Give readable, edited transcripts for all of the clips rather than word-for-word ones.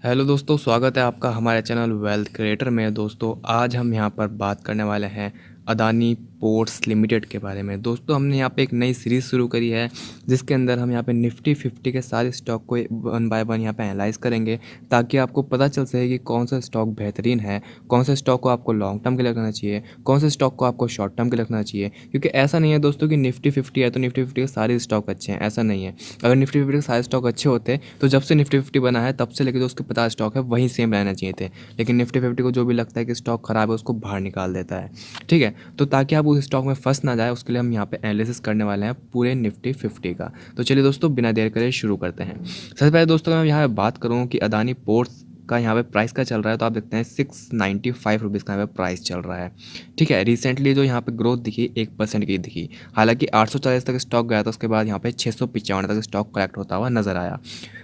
Hello दोस्तों, स्वागत है आपका हमारे चैनल वेल्थ क्रिएटर में। दोस्तों आज हम यहाँ पर बात करने वाले हैं अदानी पोर्ट्स लिमिटेड के बारे में। दोस्तों हमने यहाँ पे एक नई सीरीज़ शुरू करी है जिसके अंदर हम यहाँ पे निफ्टी 50 के सारे स्टॉक को वन बाय वन यहाँ पे एनालाइज करेंगे ताकि आपको पता चल सके कि कौन सा स्टॉक बेहतरीन है, कौन से स्टॉक को आपको लॉन्ग टर्म के लिए रखना चाहिए, कौन से स्टॉक को आपको शॉर्ट टर्म के लिए रखना चाहिए। क्योंकि ऐसा नहीं है दोस्तों कि निफ्टी 50 है तो निफ्टी 50 के सारे स्टॉक अच्छे हैं, ऐसा नहीं है। अगर निफ्टी 50 के सारे स्टॉक अच्छे होते तो जब से निफ्टी 50 बना है तब से लेकर जो उसके 50 स्टॉक है वही सेम रहना चाहिए थे। लेकिन निफ्टी 50 को जो भी लगता है कि स्टॉक खराब है उसको बाहर निकाल देता है। ठीक है, तो ताकि आप उस स्टॉक में फंस ना जाए उसके लिए हम यहाँ पे एनालिसिस करने वाले हैं पूरे निफ्टी 50 का। तो चलिए दोस्तों बिना देर करे शुरू करते हैं। सबसे पहले दोस्तों मैं यहाँ पे बात करूँ कि अदानी पोर्ट्स का यहाँ पे प्राइस का चल रहा है तो आप देखते हैं 695 रुपीज़ का यहाँ पे प्राइस चल रहा है। ठीक है, रिसेंटली जो यहाँ पे ग्रोथ दिखी 1% की दिखी। हालांकि 840 तक स्टॉक गया था, उसके बाद यहाँ पे 695 तक स्टॉक कलेक्ट होता हुआ नजर आया।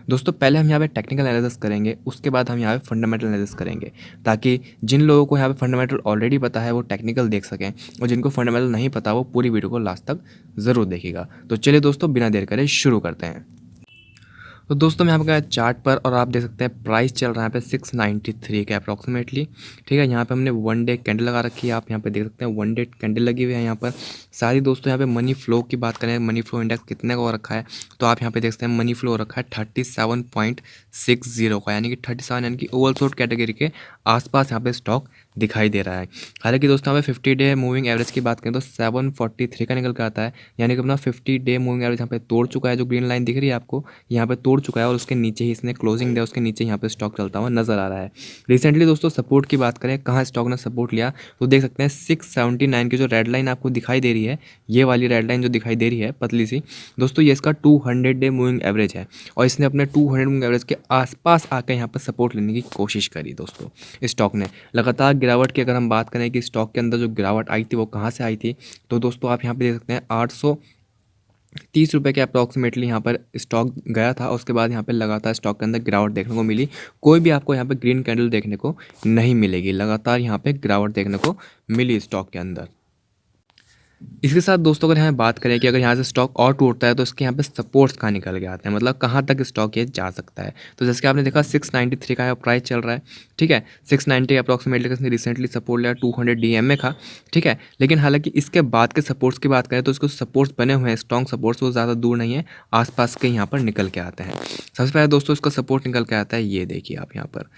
दोस्तों पहले हम यहाँ पे टेक्निकल एनालिसिस करेंगे, उसके बाद हम यहाँ पे फंडामेंटल एनालिसिस करेंगे ताकि जिन लोगों को यहाँ पे फंडामेंटल ऑलरेडी पता है वो टेक्निकल देख सकें और जिनको फंडामेंटल नहीं पता वो पूरी वीडियो को लास्ट तक ज़रूर देखेगा। तो चलिए दोस्तों बिना देर करे शुरू करते हैं। तो दोस्तों मैं यहाँ पे गया चार्ट पर और आप देख सकते हैं प्राइस चल रहा है यहाँ पे 693 के अप्रॉक्सीमेटली। ठीक है, यहाँ पे हमने वन डे कैंडल लगा रखी है, आप यहाँ पे देख सकते हैं वन डे कैंडल लगी हुई है यहाँ पर सारी। दोस्तों यहाँ पे मनी फ्लो की बात करें, मनी फ्लो इंडेक्स कितने का हो रखा है तो आप यहाँ पे देख सकते हैं मनी फ्लो हो रखा है 37.60 का, यानी कि 37 यानी कि ओवरसोल्ड कैटेगरी के आसपास यहाँ पे स्टॉक दिखाई दे रहा है। हालांकि दोस्तों यहाँ पे 50 डे मूविंग एवरेज की बात करें तो 743 का निकल कर आता है, यानी कि अपना 50 डे मूविंग एवरेज यहाँ पे तोड़ चुका है। जो ग्रीन लाइन दिख रही है आपको यहाँ पे तोड़ चुका है और उसके नीचे ही इसने क्लोजिंग दिया, उसके नीचे यहाँ पे स्टॉक चलता हुआ नजर आ रहा है। रिसेंटली दोस्तों सपोर्ट की बात करें, कहाँ स्टॉक ने सपोर्ट लिया तो देख सकते हैं 679 की जो रेड लाइन आपको दिखाई दे रही है, ये वाली रेड लाइन जो दिखाई दे रही है पतली सी, दोस्तों ये इसका 200 डे मूविंग एवरेज है और इसने अपने 200 मूविंग एवरेज के आसपास आकर यहाँ पर सपोर्ट लेने की कोशिश करी। दोस्तों स्टॉक ने लगातार गिरावट की अगर हम बात करें कि स्टॉक के अंदर जो गिरावट आई थी वो कहाँ से आई थी, तो दोस्तों आप यहाँ पे देख सकते हैं 830 रुपये के अप्रॉक्सीमेटली यहाँ पर स्टॉक गया था। उसके बाद यहाँ पे लगातार स्टॉक के अंदर गिरावट देखने को मिली। कोई भी आपको यहाँ पे ग्रीन कैंडल देखने को नहीं मिलेगी, लगातार यहाँ पे गिरावट देखने को मिली स्टॉक के अंदर। इसके साथ दोस्तों अगर यहाँ बात करें कि अगर यहाँ से स्टॉक और टूटता है तो इसके यहाँ पे सपोर्ट्स कहाँ निकल के आते हैं, मतलब कहाँ तक स्टॉक ये जा सकता है। तो जैसे कि आपने देखा 693 का प्राइस चल रहा है। ठीक है, 690 अप्रॉक्सीमेटली इसने रिसेंटली सपोर्ट लिया 200 डीएमए का। ठीक है, लेकिन हालांकि इसके बाद के सपोर्ट्स की बात करें तो इसको सपोर्ट्स बने हुए हैं, स्ट्रॉन्ग सपोर्ट्स, वो ज़्यादा दूर नहीं है, आसपास के यहाँ पर निकल के आते हैं। सबसे पहले दोस्तों इसका सपोर्ट निकल के आता है, ये देखिए आप यहाँ पर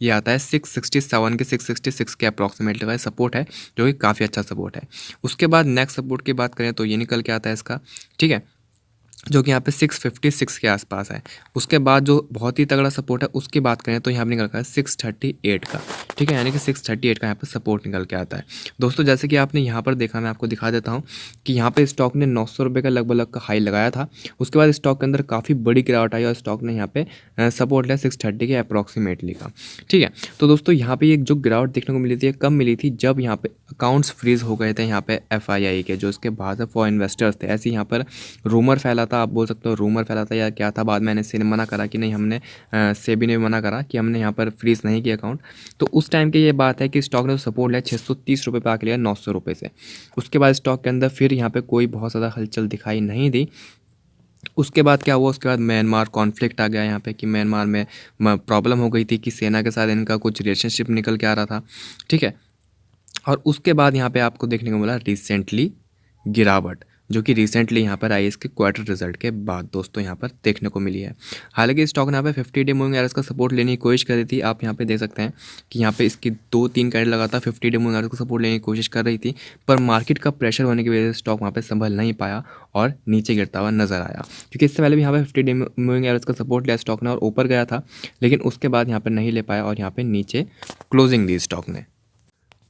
ये आता है 667 के 666 के अप्रॉक्सीमेटली का सपोर्ट है, जो कि काफ़ी अच्छा सपोर्ट है। उसके बाद नेक्स्ट सपोर्ट की बात करें तो ये निकल के आता है इसका, ठीक है, जो कि यहाँ पे 656 के आसपास है। उसके बाद जो बहुत ही तगड़ा सपोर्ट है उसकी बात करें तो यहाँ पे निकल का है 638 का। ठीक है, यानी कि 638 का यहाँ पे सपोर्ट निकल के आता है। दोस्तों जैसे कि आपने यहाँ पर देखा, मैं आपको दिखा देता हूँ कि यहाँ पे स्टॉक ने 900 रुपये का लगभग का हाई लगाया था। उसके बाद स्टॉक के अंदर काफ़ी बड़ी गिरावट आई और स्टॉक ने यहाँ पे सपोर्ट लिया 630 के अप्रॉक्सीमेटली का। ठीक है, तो दोस्तों यहाँ पे एक जो गिरावट देखने को मिली थी कब मिली थी, जब यहाँ पे अकाउंट्स फ्रीज हो गए थे यहाँ पे FII के, जो इसके बाहर से फॉर इन्वेस्टर्स थे। ऐसे यहाँ पर रूमर फैला था, आप बोल सकते हो रूमर फैला था या क्या था, बाद में एनएससी ने मना करा कि नहीं, हमने सेबी ने मना करा कि हमने यहाँ पर फ्रीज नहीं किया अकाउंट। तो उस टाइम की ये बात है कि स्टॉक ने सपोर्ट लिया 630 रुपये पर आके लिया 900 रुपये से। उसके बाद स्टॉक के अंदर फिर यहाँ पे कोई बहुत ज़्यादा हलचल दिखाई नहीं दी। उसके बाद क्या हुआ, उसके बाद म्यांमार कॉन्फ्लिक्ट आ गया यहाँ पे कि म्यांमार में प्रॉब्लम हो गई थी कि सेना के साथ इनका कुछ रिलेशनशिप निकल के आ रहा था। ठीक है, और उसके बाद यहाँ पे आपको देखने को मिला रिसेंटली गिरावट, जो कि रिसेंटली यहाँ पर आई इसके क्वार्टर रिजल्ट के बाद दोस्तों यहाँ पर देखने को मिली है। हालांकि स्टॉक ने यहाँ पे 50 डे मूविंग एवरेज का सपोर्ट लेने की कोशिश कर रही थी। आप यहाँ पे देख सकते हैं कि यहाँ पे इसकी 2-3 कैंडल लगातार 50 डे मूविंग एवरेज का सपोर्ट लेने की कोशिश कर रही थी, पर मार्केट का प्रेशर होने की वजह से स्टॉक वहाँ पर संभल नहीं पाया और नीचे गिरता हुआ नजर आया। क्योंकि इससे पहले भी यहाँ पे 50 डे मूविंग एवरेज का सपोर्ट लिया स्टॉक ने और ऊपर गया था, लेकिन उसके बाद यहाँ पर नहीं ले पाया और यहाँ पर नीचे क्लोजिंग दी स्टॉक ने।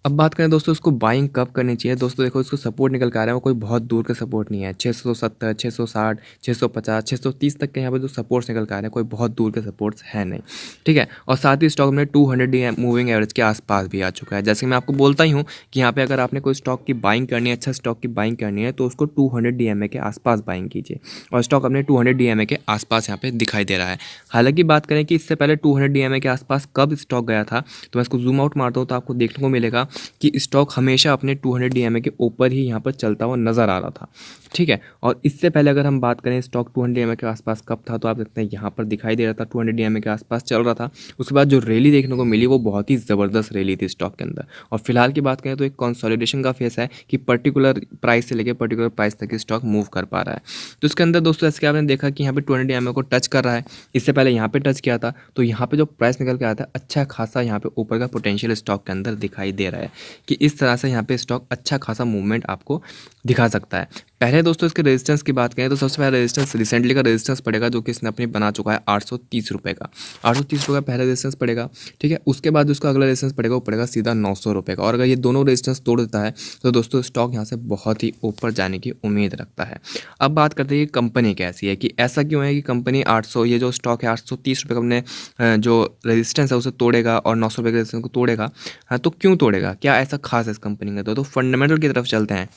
अब बात करें दोस्तों इसको बाइंग कब करनी चाहिए। दोस्तों देखो इसको सपोर्ट निकल के आ रहा है, वो कोई बहुत दूर का सपोर्ट नहीं है। 670, 660, 650, 630 तक के यहाँ पे जो सपोर्ट्स निकल के आ रहे हैं कोई बहुत दूर के सपोर्ट्स है नहीं। ठीक है, और साथ ही स्टॉक में 200 डी मूविंग एवरेज के आसपास भी आ चुका है। जैसे मैं आपको बोलता ही हूँ कि यहाँ पे अगर आपने कोई स्टॉक की बाइंग करनी है, अच्छा स्टॉक की बाइंग करनी है, तो उसको 200 DMA के आसपास बाइंग कीजिए और स्टॉक अपने 200 DMA के आसपास यहाँ पे दिखाई दे रहा है। हालांकि बात करें कि इससे पहले 200 DMA के आसपास कब स्टॉक गया था, तो मैं इसको जूम आउट मारता हूँ तो आपको देखने को मिलेगा कि स्टॉक हमेशा अपने 200 DMA के ऊपर ही यहाँ पर चलता हुआ नज़र आ रहा था, ठीक है। और इससे पहले अगर हम बात करें स्टॉक 200 DMA के आसपास कब था, तो आप देखते हैं यहाँ पर दिखाई दे रहा था 200 DMA के आसपास चल रहा था। उसके बाद जो रैली देखने को मिली वो बहुत ही ज़बरदस्त रैली थी स्टॉक के अंदर। और फिलहाल की बात करें तो एक कंसोलिडेशन का फेस है कि पर्टिकुलर प्राइस से लेकर पर्टिकुलर प्राइस तक स्टॉक मूव कर पा रहा है। तो इसके अंदर दोस्तों जैसे कि आपने देखा कि यहाँ पे 200 DMA को टच कर रहा है, इससे पहले यहाँ पे टच किया था, तो यहाँ पे जो प्राइस निकल के आया था अच्छा खासा यहाँ पे ऊपर का पोटेंशियल स्टॉक के अंदर दिखाई दे रहा है कि इस तरह से यहाँ पे स्टॉक अच्छा खासा मूवमेंट आपको दिखा सकता है। पहले दोस्तों इसके रेजिस्टेंस की बात करें तो सबसे पहले रेजिस्टेंस रिसेंटली का रेजिस्टेंस पड़ेगा जो कि इसने अपनी बना चुका है 830 रुपये का। 830 रुपये का पहला रेजिस्टेंस पड़ेगा, ठीक है। उसके बाद उसका अगला रेजिस्टेंस पड़ेगा वो पड़ेगा सीधा 900 रुपये का। और अगर ये दोनों रेजिस्टेंस तोड़ देता है तो दोस्तों स्टॉक यहाँ से बहुत ही ऊपर जाने की उम्मीद रखता है। अब बात करते हैं कि कंपनी कैसी है, कि ऐसा क्यों है कि कंपनी 800 ये जो स्टॉक है 830 रुपये का अपने जो रेजिस्टेंस है उसे तोड़ेगा और 900 रुपये के रेजिस्टेंस को तोड़ेगा। हाँ, तो क्यों तोड़ेगा, क्या ऐसा खास है इस कंपनी का? तो फंडामेंटल की तरफ चलते हैं।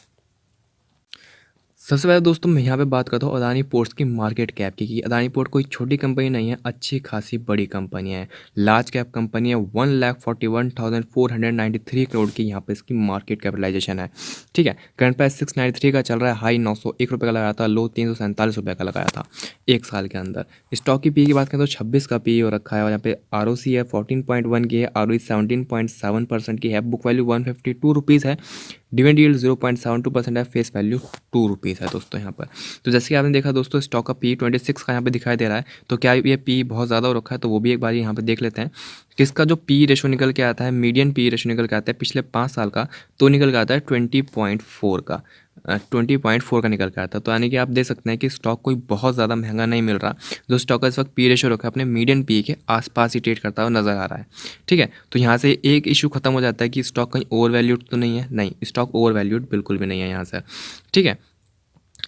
सबसे पहले दोस्तों मैं यहाँ पे बात करता हूँ अदानी पोर्ट्स की मार्केट कैप की, कि अदानी पोर्ट कोई छोटी कंपनी नहीं है, अच्छी खासी बड़ी कंपनी है, लार्ज कैप कंपनी है। 1,41,493 करोड़ की यहाँ पे इसकी मार्केट कैपिटलाइजेशन है, ठीक है। करंट प्राइस 693 का चल रहा है, हाई 901 रुपये का लगाया था, लो 347 रुपये का लगाया था एक साल के अंदर। स्टॉक की पी की बात करें तो 26 का पी हो रखा है, और यहाँ पे ROC है 14.1 की है, ROE 17.7% की है, बुक वैल्यू 152 रुपीज़ है, डिविडेंड यील्ड 0.72% है, फेस वैल्यू 2 रुपीज़ है दोस्तों यहाँ पर। तो जैसे कि आपने देखा दोस्तों स्टॉक का पी 26 का यहाँ पे दिखाई दे रहा है, तो क्या ये पी बहुत ज़्यादा हो रखा है? तो वो भी एक बार यहाँ पे देख लेते हैं कि इसका जो पी रेशो निकल के आता है, मीडियन पी रेशो निकल के आता है पिछले 5 साल का, तो निकल के आता है 20.4 का। 20.4 का निकल के आता है, तो यानी कि आप देख सकते हैं कि स्टॉक कोई बहुत ज़्यादा महंगा नहीं मिल रहा। जो स्टॉक का इस वक्त पी रेशो रखा है अपने मीडियन पी के आसपास ही ट्रेड करता हुआ नज़र आ रहा है, ठीक है। तो यहाँ से एक इशू खत्म हो जाता है कि स्टॉक कहीं ओवर वैल्यूड तो नहीं है, नहीं, स्टॉक ओवर वैल्यूड बिल्कुल भी नहीं है यहाँ से, ठीक है।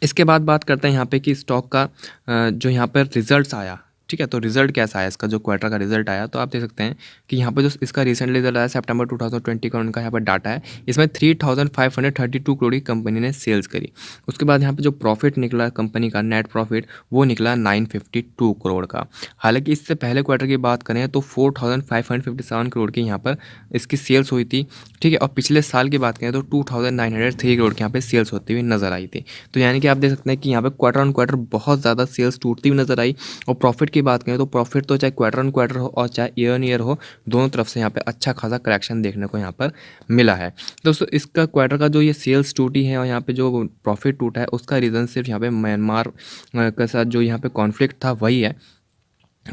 इसके बाद बात करते हैं यहाँ पे कि स्टॉक का जो यहाँ पर रिजल्ट्स आया, ठीक है। तो रिजल्ट कैसा आया इसका, जो क्वार्टर का रिजल्ट आया, तो आप देख सकते हैं कि यहाँ पे जो इसका रिसेंट रिजल्ट आया सितंबर 2020 का उनका यहाँ पर डाटा है, इसमें 3,532 करोड़ की कंपनी ने सेल्स करी। उसके बाद यहाँ पे जो प्रॉफिट निकला कंपनी का, नेट प्रॉफिट, वो निकला 952 करोड़ का। हालांकि इससे पहले क्वार्टर की बात करें तो 4,557 करोड़ की यहाँ पर इसकी सेल्स हुई थी, ठीक है। और पिछले साल की बात करें तो 2,903 करोड़ की यहाँ पे सेल्स होती हुई नजर आई थी। तो यानी कि आप देख सकते हैं कि यहाँ पे क्वार्टर ऑन क्वार्टर बहुत ज़्यादा सेल्स टूटती हुई नजर आई। और प्रॉफिट की बात करें तो प्रॉफिट तो चाहे क्वार्टर ऑन क्वार्टर हो और चाहे ईयर ऑन ईयर हो, दोनों तरफ से यहाँ पे अच्छा खासा करेक्शन देखने को यहाँ पर मिला है। दोस्तों इसका क्वार्टर का जो ये सेल्स टूटी है और यहाँ पे जो प्रॉफिट टूटा है उसका रीज़न सिर्फ यहाँ पे म्यांमार के साथ जो यहाँ पे कॉन्फ्लिक्ट था वही है,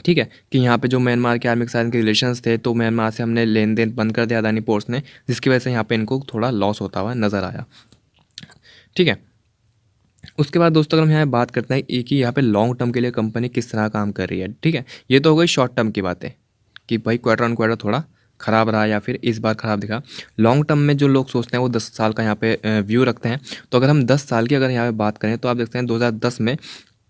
ठीक है। कि यहाँ पे जो म्यांमार के आर्मी के साथ इनके रिलेशंस थे, तो म्यांमार से हमने लेन देन बंद कर दिया अदानी पोर्ट्स ने, जिसकी वजह से यहाँ पे इनको थोड़ा लॉस होता हुआ नज़र आया, ठीक है। उसके बाद दोस्तों अगर हम यहाँ बात करते हैं कि यहाँ पे लॉन्ग टर्म के लिए कंपनी किस तरह काम कर रही है, ठीक है। ये तो हो गई शॉर्ट टर्म की बातें कि भाई क्वार्टर ऑन क्वार्टर थोड़ा ख़राब रहा या फिर इस बार ख़राब दिखा। लॉन्ग टर्म में जो लोग सोचते हैं वो 10 साल का यहाँ पे व्यू रखते हैं। तो अगर हम 10 साल की अगर यहाँ पे बात करें तो आप देखते हैं 2010 में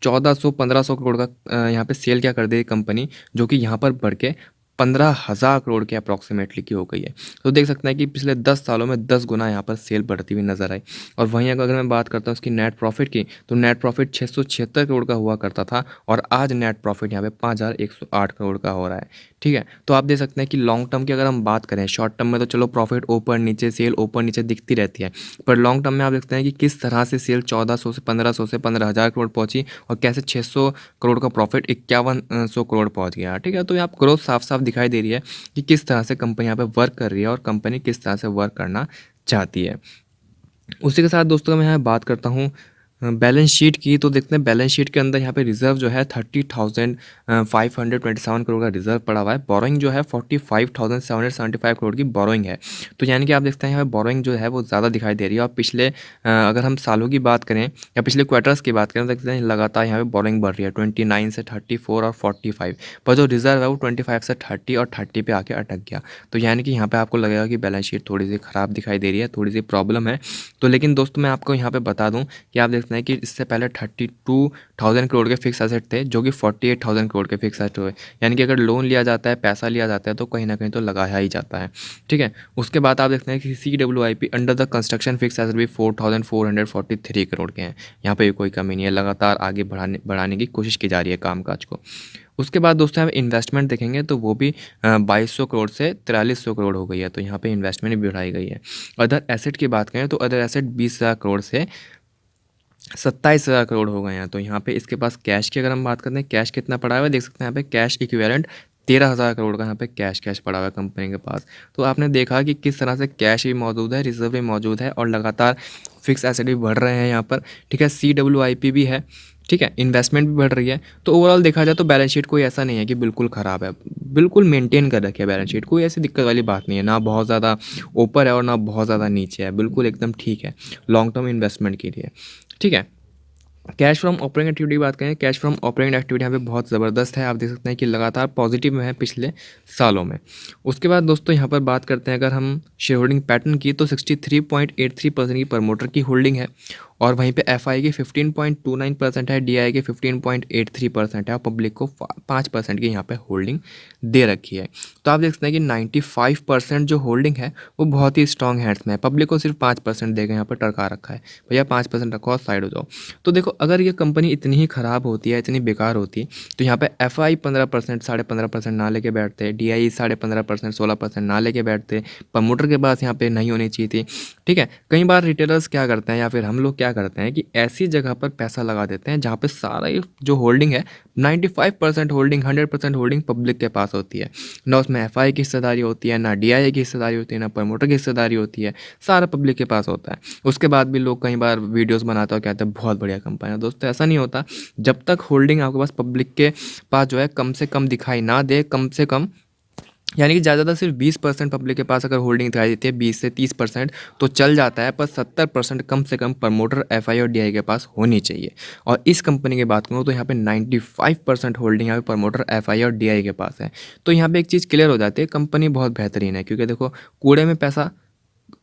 1400-1500 करोड़ का यहाँ पे सेल क्या कर दी कंपनी, जो कि यहाँ पर बढ़ के 15,000 करोड़ के अप्रॉक्सीमेटली की हो गई है। तो देख सकते हैं कि पिछले 10 सालों में 10 गुना यहाँ पर सेल बढ़ती हुई नजर आई। और वहीं अगर मैं बात करता हूँ उसकी नेट प्रॉफिट की, तो नेट प्रॉफिट 676 करोड़ का हुआ करता था और आज नेट प्रॉफिट यहाँ पे 5,108 करोड़ का हो रहा है, ठीक है। तो आप देख सकते हैं कि लॉन्ग टर्म की अगर हम बात करें, शॉर्ट टर्म में तो चलो प्रॉफिट ऊपर नीचे, सेल ऊपर नीचे दिखती रहती है, पर लॉन्ग टर्म में आप देखते हैं कि किस तरह से सेल 1400 से 1500 से 15,000 करोड़ पहुंची और कैसे 600 करोड़ का प्रॉफिट 5100 करोड़ पहुंच गया, ठीक है। तो यहाँ ग्रोथ साफ साफ दिखाई दे रही है कि किस तरह से कंपनी यहाँ पे वर्क कर रही है और कंपनी किस तरह से वर्क करना चाहती है। उसी के साथ दोस्तों मैं यहाँ बात करता हूँ बैलेंस शीट की, तो देखते हैं बैलेंस शीट के अंदर यहाँ पे रिजर्व जो है 30,527 करोड़ का रिजर्व पड़ा हुआ है। बोरोइंग जो है 45,775 करोड़ की बोरोइंग है। तो यानी कि आप देखते हैं यहाँ पे बोरोइंग जो है वो ज़्यादा दिखाई दे रही है। और पिछले अगर हम सालों की बात करें या पिछले क्वार्टर्स की बात करें तो देखते हैं लगातार यहाँ पे बोरोइंग बढ़ रही है 29 से 34 और 45, पर जो रिजर्व है वो 25 से 30 और 30 पे आके अटक गया। तो यानी कि यहाँ पे आपको लगेगा कि बैलेंस शीट थोड़ी सी ख़राब दिखाई दे रही है, थोड़ी सी प्रॉब्लम है। तो लेकिन दोस्तों मैं आपको यहाँ पे बता दूँ कि आप देखते हैं कि इससे पहले 32,000 करोड़ के फिक्स एसेट थे जो कि 48,000 करोड़ के फिक्स एसेट हुए। यानी कि अगर लोन लिया जाता है, पैसा लिया जाता है, तो कहीं ना कहीं तो लगाया ही जाता है, ठीक है। उसके बाद आप देखते हैं कि CWIP under the construction fix asset भी 4,443 करोड़ के हैं। यहाँ पे कोई कमी नहीं है, लगातार आगे बढ़ाने की कोशिश की जा रही है कामकाज को। उसके बाद दोस्तों यहाँ पे इन्वेस्टमेंट देखेंगे तो वो भी 2200 करोड़ से 4300 करोड़ हो गई है, तो यहाँ पे इन्वेस्टमेंट भी बढ़ाई गई है। अदर एसेट की बात करें तो अदर एसेट 20,000 करोड़ से 27,000 करोड़ हो गए हैं। तो यहाँ पे इसके पास कैश की अगर हम बात करते हैं, कैश कितना पड़ा हुआ है देख सकते हैं यहाँ पे कैश इक्विवेलेंट 13,000 करोड़ का यहाँ पे कैश पड़ा हुआ है कंपनी के पास। तो आपने देखा कि किस तरह से कैश भी मौजूद है, रिजर्व भी मौजूद है और लगातार फिक्स एसेट भी बढ़ रहे हैं यहाँ पर, ठीक है। CWIP भी है, ठीक है, इन्वेस्टमेंट भी बढ़ रही है। तो ओवरऑल देखा जाए तो बैलेंस शीट कोई ऐसा नहीं है कि बिल्कुल ख़राब है, बिल्कुल मेंटेन कर रखी है बैलेंस शीट, कोई ऐसी दिक्कत वाली बात नहीं है, ना बहुत ज़्यादा ऊपर है और ना बहुत ज़्यादा नीचे है, बिल्कुल एकदम ठीक है लॉन्ग टर्म इन्वेस्टमेंट के लिए, ठीक है। कैश फ्रॉम ऑपरेटिंग एक्टिविटी की बात करें, कैश फ्रॉम ऑपरेटिंग एक्टिविटी यहाँ पे बहुत ज़बरदस्त है, आप देख सकते हैं कि लगातार पॉजिटिव में है पिछले सालों में। उसके बाद दोस्तों यहाँ पर बात करते हैं अगर हम शेयर होल्डिंग पैटर्न की, तो 63.83% की प्रमोटर की होल्डिंग है और वहीं पे एफआई की 15.29% है, डीआई की 15.83% है और पब्लिक को 5% की यहाँ पे होल्डिंग दे रखी है। तो आप देख सकते हैं कि 95% जो होल्डिंग है वो बहुत ही स्ट्रॉन्ग हैंड्स में है, पब्लिक को सिर्फ 5% देकर यहाँ पर टरका रखा है, भैया 5% रखो और साइड हो जाओ। तो देखो अगर ये कंपनी इतनी ही ख़राब होती है, इतनी बेकार होती, तो यहाँ पे एफआई 15%, 15.5% ना लेके बैठते, डीआई 15.5%, 16% ना लेके बैठते, प्रमोटर के पास यहाँ पे नहीं होनी चाहिए थी, ठीक है। कई बार रिटेलर्स क्या करते हैं या फिर हम लोग क्या करते हैं कि ऐसी जगह पर पैसा लगा देते हैं जहाँ पे सारा ये जो होल्डिंग है 95% होल्डिंग, 100% होल्डिंग पब्लिक के पास होती है, ना उसमें एफआई की हिस्सेदारी होती है, ना डीआई की हिस्सेदारी होती है, ना प्रमोटर की हिस्सेदारी होती है, सारा पब्लिक के पास होता है। उसके बाद भी लोग कई बार वीडियोस बनाते और कहते हैं बहुत बढ़िया कंपनी है। दोस्तों ऐसा नहीं होता, जब तक होल्डिंग आपके पास पब्लिक के पास जो है कम से कम दिखाई ना दे, कम से कम यानी कि ज़्यादा सिर्फ 20% पब्लिक के पास अगर होल्डिंग दिखाई देती है, 20 से 30% तो चल जाता है, पर 70% कम से कम प्रमोटर एफआई और डीआई के पास होनी चाहिए। और इस कंपनी की बात करूँ तो यहाँ पे 95% होल्डिंग यहाँ पे प्रमोटर एफआई और डीआई के पास है। तो यहाँ पे एक चीज़ क्लियर हो जाती है, कंपनी बहुत बेहतरीन है, क्योंकि देखो कूड़े में पैसा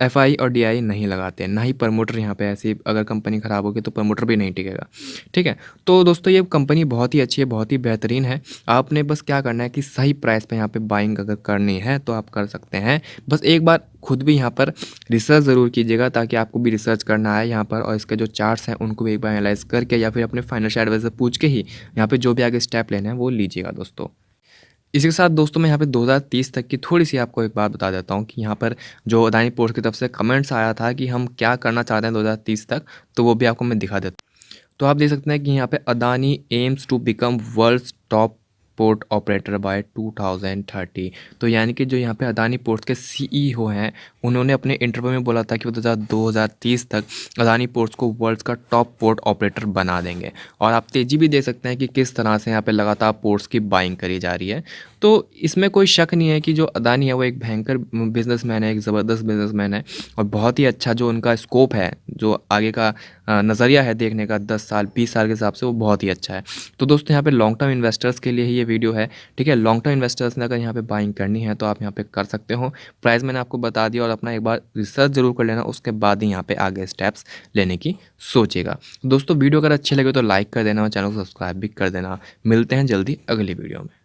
एफआई और डीआई नहीं लगाते हैं, ना ही प्रमोटर यहाँ पे ऐसी अगर कंपनी ख़राब होगी तो प्रमोटर भी नहीं टिकेगा, ठीक है। तो दोस्तों ये कंपनी बहुत ही अच्छी है, बहुत ही बेहतरीन है। आपने बस क्या करना है कि सही प्राइस पे यहाँ पे बाइंग अगर करनी है तो आप कर सकते हैं। बस एक बार खुद भी यहाँ पर रिसर्च ज़रूर कीजिएगा, ताकि आपको भी रिसर्च करना आए यहाँ पर, और इसके जो चार्ट्स हैं उनको भी एक बार एनालाइज करके या फिर अपने फाइनेंशियल एडवाइजर पूछ के ही यहाँ पर जो भी आगे स्टेप लेना है वो लीजिएगा दोस्तों। इसी के साथ दोस्तों मैं यहाँ पे 2030 तक की थोड़ी सी आपको एक बात बता देता हूँ कि यहाँ पर जो अदानी पोर्ट की तरफ से कमेंट्स आया था कि हम क्या करना चाहते हैं 2030 तक, तो वो भी आपको मैं दिखा देता हूँ। तो आप देख सकते हैं कि यहाँ पे Adani aims to become world's top port operator by 2030। तो यानी कि जो यहाँ पे अदानी पोर्ट्स के सीईओ हैं, उन्होंने अपने इंटरव्यू में बोला था कि वो 2030 तक अदानी पोर्ट्स को वर्ल्ड्स का टॉप पोर्ट ऑपरेटर बना देंगे। और आप तेज़ी भी दे सकते हैं कि किस तरह से यहाँ पे लगातार पोर्ट्स की बाइंग करी जा रही है। तो इसमें कोई शक नहीं है कि जो अदानी है वो एक भयंकर बिजनेसमैन है, एक ज़बरदस्त बिजनेसमैन है और बहुत ही अच्छा जो उनका स्कोप है, जो आगे का नज़रिया है देखने का 10 साल 20 साल के हिसाब से, वो बहुत ही अच्छा है। तो दोस्तों यहाँ पे लॉन्ग टर्म इन्वेस्टर्स के लिए ही ये वीडियो है, ठीक है। लॉन्ग टर्म इन्वेस्टर्स ने अगर यहाँ पे बाइंग करनी है तो आप यहाँ पे कर सकते हो। प्राइस मैंने आपको बता दिया और अपना एक बार रिसर्च जरूर कर लेना, उसके बाद ही यहाँ पे आगे स्टेप्स लेने की सोचेगा। दोस्तों वीडियो अगर अच्छे लगे तो लाइक कर देना और चैनल को सब्सक्राइब भी कर देना। मिलते हैं जल्दी अगली वीडियो में।